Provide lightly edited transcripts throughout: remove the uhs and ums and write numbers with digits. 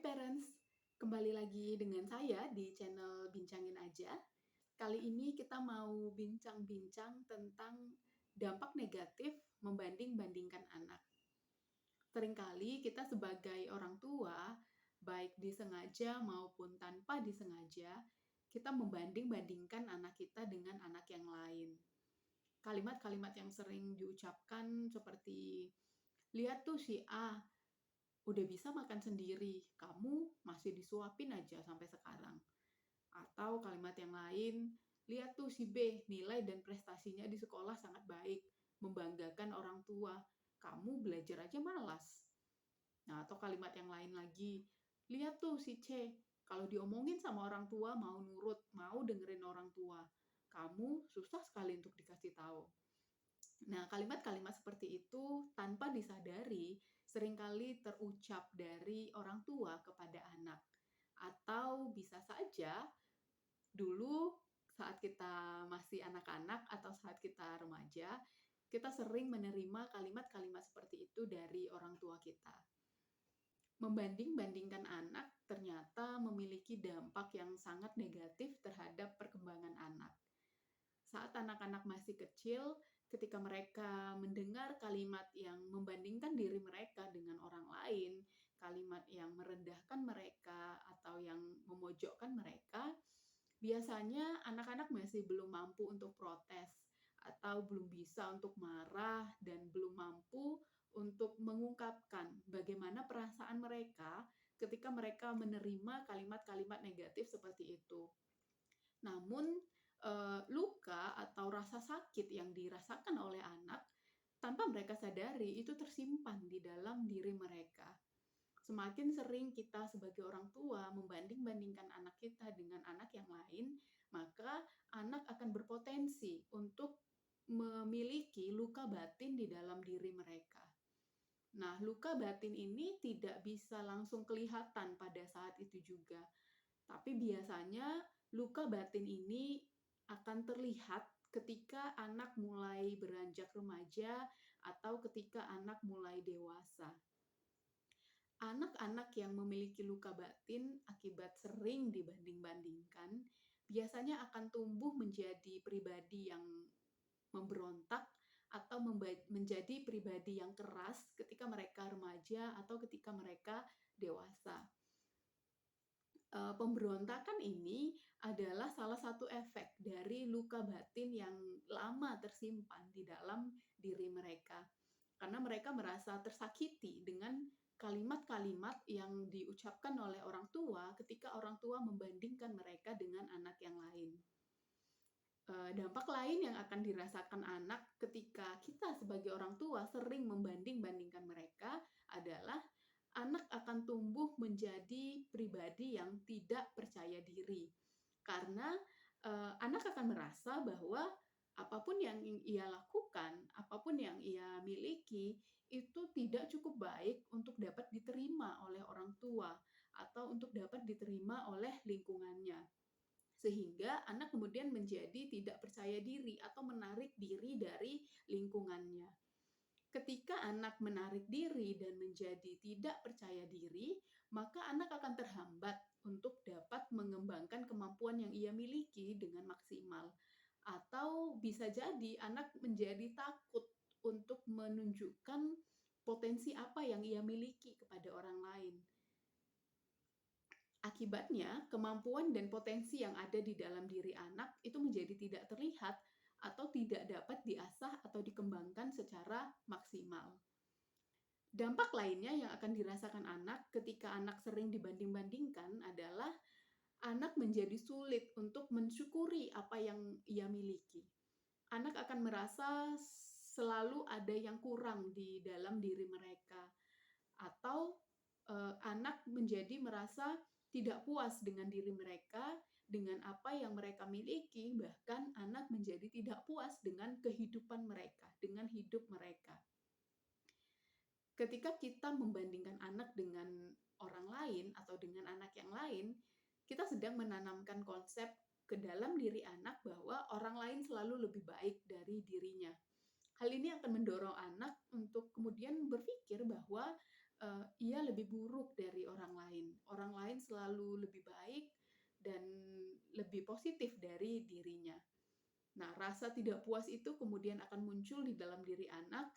Parents, kembali lagi dengan saya di channel Bincangin Aja. Kali ini kita mau bincang-bincang tentang dampak negatif membanding-bandingkan anak. Seringkali kita sebagai orang tua, baik disengaja maupun tanpa disengaja, kita membanding-bandingkan anak kita dengan anak yang lain. Kalimat-kalimat yang sering diucapkan seperti, lihat tuh si A, udah bisa makan sendiri, kamu masih disuapin aja sampai sekarang. Atau kalimat yang lain, lihat tuh si B, nilai dan prestasinya di sekolah sangat baik, membanggakan orang tua, kamu belajar aja malas. Nah, atau kalimat yang lain lagi, lihat tuh si C, kalau diomongin sama orang tua mau nurut, mau dengerin orang tua, kamu susah sekali untuk dikasih tahu. Nah, kalimat-kalimat seperti itu tanpa disadari seringkali terucap dari orang tua kepada anak. Atau bisa saja dulu saat kita masih anak-anak atau saat kita remaja, kita sering menerima kalimat-kalimat seperti itu dari orang tua kita. Membanding-bandingkan anak ternyata memiliki dampak yang sangat negatif terhadap perkembangan anak. Saat anak-anak masih kecil, ketika mereka mendengar kalimat yang membandingkan diri mereka dengan orang lain, kalimat yang merendahkan mereka atau yang memojokkan mereka, biasanya anak-anak masih belum mampu untuk protes atau belum bisa untuk marah dan belum mampu untuk mengungkapkan bagaimana perasaan mereka ketika mereka menerima kalimat-kalimat negatif seperti itu. Namun, luka atau rasa sakit yang dirasakan oleh anak tanpa mereka sadari itu tersimpan di dalam diri mereka. Semakin sering kita sebagai orang tua membanding-bandingkan anak kita dengan anak yang lain, maka anak akan berpotensi untuk memiliki luka batin di dalam diri mereka. Nah, luka batin ini tidak bisa langsung kelihatan pada saat itu juga. Tapi biasanya luka batin ini akan terlihat ketika anak mulai beranjak remaja atau ketika anak mulai dewasa. Anak-anak yang memiliki luka batin akibat sering dibanding-bandingkan biasanya akan tumbuh menjadi pribadi yang memberontak atau menjadi pribadi yang keras ketika mereka remaja atau ketika mereka dewasa. Pemberontakan ini adalah salah satu efek dari luka batin yang lama tersimpan di dalam diri mereka. Karena mereka merasa tersakiti dengan kalimat-kalimat yang diucapkan oleh orang tua ketika orang tua membandingkan mereka dengan anak yang lain. Dampak lain yang akan dirasakan anak ketika kita sebagai orang tua sering membanding-bandingkan mereka adalah anak akan tumbuh menjadi pribadi yang tidak percaya diri. Karena anak akan merasa bahwa apapun yang ia lakukan, apapun yang ia miliki, itu tidak cukup baik untuk dapat diterima oleh orang tua atau untuk dapat diterima oleh lingkungannya. Sehingga anak kemudian menjadi tidak percaya diri atau menarik diri dari lingkungannya. Ketika anak menarik diri dan menjadi tidak percaya diri, maka anak akan terhambat untuk dapat mengembangkan kemampuan yang ia miliki dengan maksimal. Atau bisa jadi anak menjadi takut untuk menunjukkan potensi apa yang ia miliki kepada orang lain. Akibatnya, kemampuan dan potensi yang ada di dalam diri anak itu menjadi tidak terlihat atau tidak dapat diasah atau dikembangkan secara maksimal. Dampak lainnya yang akan dirasakan anak ketika anak sering dibanding-bandingkan adalah anak menjadi sulit untuk mensyukuri apa yang ia miliki. Anak akan merasa selalu ada yang kurang di dalam diri mereka. Atau anak menjadi merasa tidak puas dengan diri mereka, dengan apa yang mereka miliki, bahkan anak menjadi tidak puas dengan kehidupan mereka, dengan hidup mereka. Ketika kita membandingkan anak dengan orang lain atau dengan anak yang lain, kita sedang menanamkan konsep ke dalam diri anak bahwa orang lain selalu lebih baik dari dirinya. Hal ini akan mendorong anak untuk kemudian berpikir bahwa ia lebih buruk dari orang lain. Orang lain selalu lebih baik dan lebih positif dari dirinya. Nah, rasa tidak puas itu kemudian akan muncul di dalam diri anak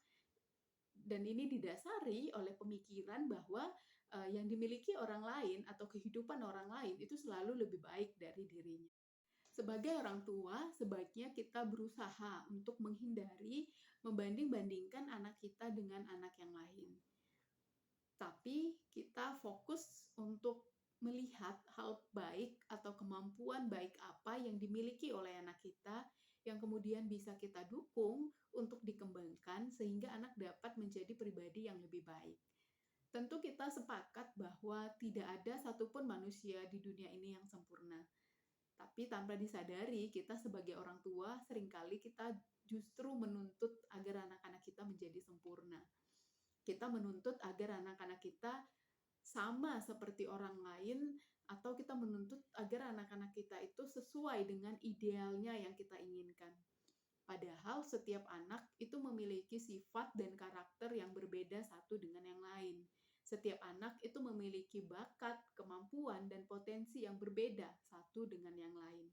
dan ini didasari oleh pemikiran bahwa, yang dimiliki orang lain atau kehidupan orang lain itu selalu lebih baik dari dirinya. Sebagai orang tua, sebaiknya kita berusaha untuk menghindari membanding-bandingkan anak kita dengan anak yang lain. Tapi kita fokus untuk melihat hal baik atau kemampuan baik apa yang dimiliki oleh anak kita, yang kemudian bisa kita dukung untuk dikembangkan sehingga anak dapat menjadi pribadi yang lebih baik. Tentu kita sepakat bahwa tidak ada satupun manusia di dunia ini yang sempurna. Tapi tanpa disadari, kita sebagai orang tua seringkali kita justru menuntut agar anak-anak kita menjadi sempurna. Kita menuntut agar anak-anak kita sama seperti orang lain, atau kita menuntut agar anak-anak kita itu sesuai dengan idealnya yang kita inginkan. Padahal setiap anak itu memiliki sifat dan karakter yang berbeda satu dengan yang lain. Setiap anak itu memiliki bakat, kemampuan, dan potensi yang berbeda satu dengan yang lain.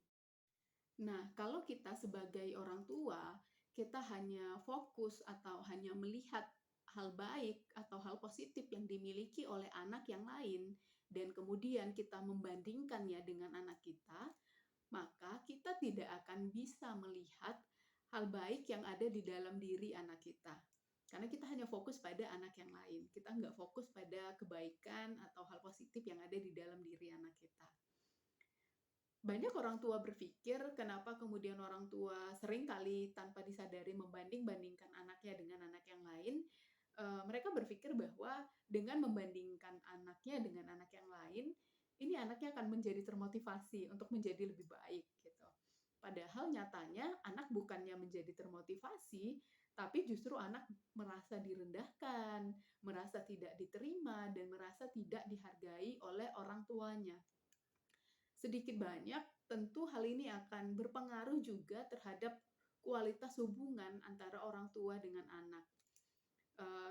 Nah, kalau kita sebagai orang tua, kita hanya fokus atau hanya melihat hal baik atau hal positif yang dimiliki oleh anak yang lain, dan kemudian kita membandingkannya dengan anak kita, maka kita tidak akan bisa melihat hal baik yang ada di dalam diri anak kita. Karena kita hanya fokus pada anak yang lain. Kita nggak fokus pada kebaikan atau hal positif yang ada di dalam diri anak kita. Banyak orang tua berpikir kenapa kemudian orang tua sering kali tanpa disadari membanding-bandingkan anaknya dengan anak yang lain. Mereka berpikir bahwa dengan membandingkan anaknya dengan anak yang lain, ini anaknya akan menjadi termotivasi untuk menjadi lebih baik gitu. Padahal nyatanya anak bukannya menjadi termotivasi, tapi justru anak merasa direndahkan, merasa tidak diterima, dan merasa tidak dihargai oleh orang tuanya. Sedikit banyak, tentu hal ini akan berpengaruh juga terhadap kualitas hubungan antara orang tua dengan anak.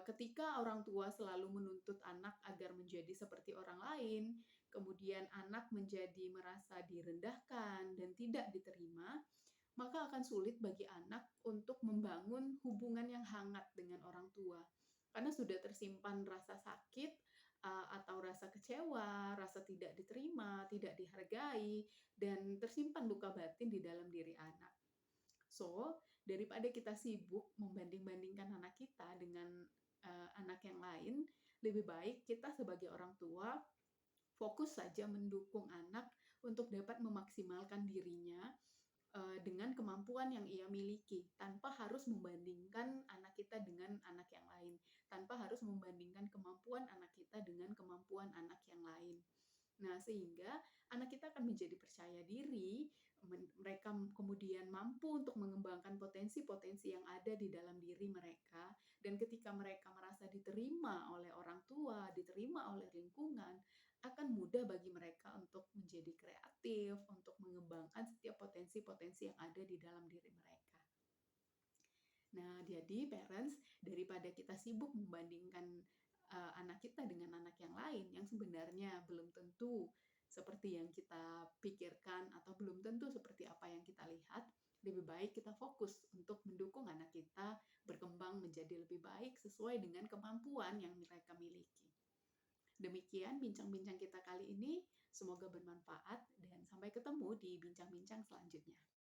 Ketika orang tua selalu menuntut anak agar menjadi seperti orang lain, kemudian anak menjadi merasa direndahkan dan tidak diterima, maka akan sulit bagi anak untuk membangun hubungan yang hangat dengan orang tua. Karena sudah tersimpan rasa sakit, atau rasa kecewa, rasa tidak diterima, tidak dihargai, dan tersimpan luka batin di dalam diri anak. So, daripada kita sibuk membanding-bandingkan anak kita dengan anak yang lain, lebih baik kita sebagai orang tua fokus saja mendukung anak untuk dapat memaksimalkan dirinya dengan kemampuan yang ia miliki, tanpa harus membandingkan anak kita dengan anak yang lain, tanpa harus membandingkan kemampuan anak kita dengan kemampuan anak yang lain. Nah, sehingga anak kita akan menjadi percaya diri, mereka kemudian mampu untuk mengembangkan potensi-potensi yang ada di dalam diri mereka, dan ketika mereka merasa diterima oleh orang tua, diterima oleh lingkungan, akan mudah bagi mereka untuk menjadi kreatif, untuk mengembangkan setiap potensi-potensi yang ada di dalam diri mereka. Nah, jadi parents, daripada kita sibuk membandingkan anak kita dengan anak yang lain yang sebenarnya belum tentu seperti yang kita pikirkan atau belum tentu seperti apa yang kita lihat, lebih baik kita fokus untuk mendukung anak kita berkembang menjadi lebih baik sesuai dengan kemampuan yang mereka miliki. Demikian bincang-bincang kita kali ini, semoga bermanfaat dan sampai ketemu di bincang-bincang selanjutnya.